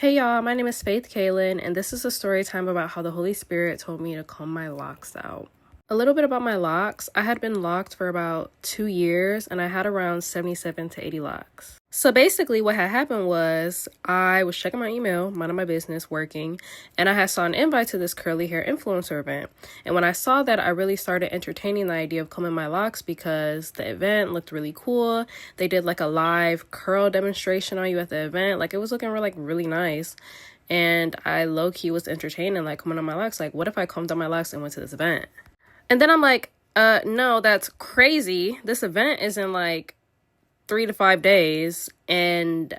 Hey y'all, my name is Faith Kaylin, and this is a story time about how the Holy Spirit told me to comb my locks out. A little bit about my locks. I had been locked for about 2 years, and I had around 77 to 80 locks. So basically what had happened was I was checking my email, minding my business, working, and I had saw an invite to this curly hair influencer event. And when I saw that, I really started entertaining the idea of combing my locks because the event looked really cool. They did like a live curl demonstration on you at the event. Like it was looking really nice. And I low-key was entertaining, like combing on my locks. Like, what if I combed on my locks and went to this event? And then I'm like, no, that's crazy. This event is in like 3 to 5 days, and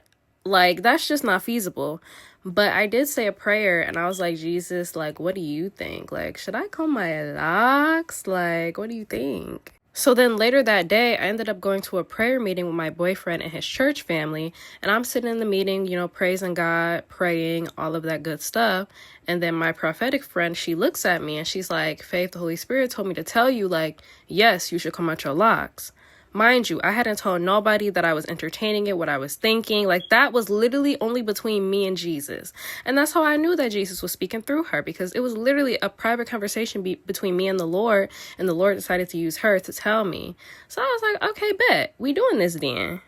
like that's just not feasible. But I did say a prayer, and I was like, Jesus, like, what do you think? Like, should I comb my locks? Like, what do you think? So then later that day, I ended up going to a prayer meeting with my boyfriend and his church family. And I'm sitting in the meeting, praising God, praying, all of that good stuff. And then my prophetic friend, she looks at me and she's like, Faith, the Holy Spirit told me to tell you, like, yes, you should comb out your locks. Mind you, I hadn't told nobody that I was entertaining it, what I was thinking. Like, that was literally only between me and Jesus. And that's how I knew that Jesus was speaking through her, because it was literally a private conversation between me and the Lord decided to use her to tell me. So I was like, okay, bet, we doing this then.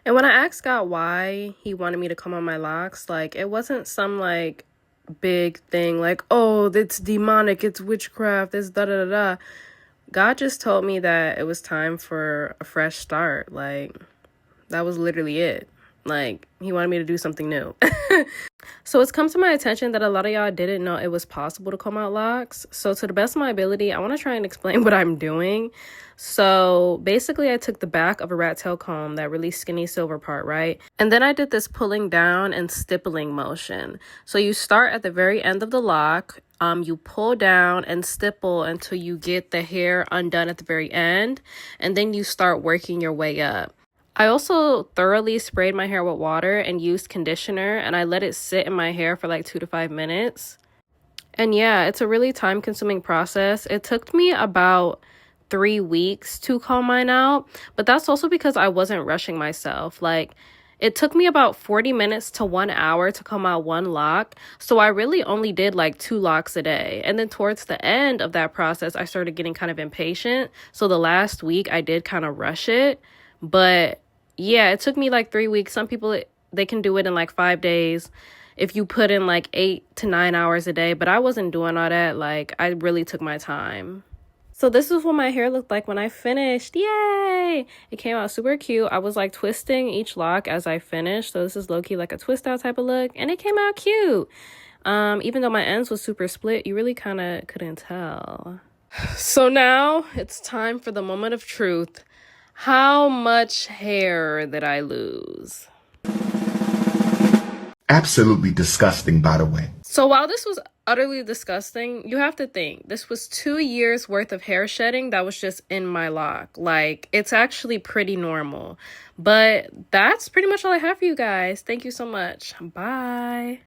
And when I asked God why he wanted me to comb on my locks, like, it wasn't some, like, big thing, like, oh, it's demonic, it's witchcraft, it's da-da-da-da. God just told me that it was time for a fresh start. Like, that was literally it. Like, he wanted me to do something new. So it's come to my attention that a lot of y'all didn't know it was possible to comb out locks. So to the best of my ability, I want to try and explain what I'm doing. So basically, I took the back of a rat tail comb, that really skinny silver part, right? And then I did this pulling down and stippling motion. So you start at the very end of the lock. You pull down and stipple until you get the hair undone at the very end. And then you start working your way up. I also thoroughly sprayed my hair with water and used conditioner, and I let it sit in my hair for like 2 to 5 minutes. And yeah, it's a really time-consuming process. It took me about 3 weeks to comb mine out, but that's also because I wasn't rushing myself. Like, it took me about 40 minutes to 1 hour to comb out one lock, so I really only did like 2 locks a day. And then towards the end of that process, I started getting kind of impatient, so the last week I did kind of rush it. But yeah, it took me like 3 weeks. Some people, they can do it in like 5 days if you put in like 8 to 9 hours a day. But I wasn't doing all that. Like, I really took my time. So this is what my hair looked like when I finished. Yay! It came out super cute. I was like twisting each lock as I finished. So this is low-key like a twist out type of look. And it came out cute. Even though my ends was super split, you really kind of couldn't tell. So now it's time for the moment of truth. How much hair did I lose? Absolutely disgusting, by the way. So while this was utterly disgusting, you have to think, this was 2 years worth of hair shedding that was just in my lock. Like, it's actually pretty normal. But that's pretty much all I have for you guys. Thank you so much. Bye.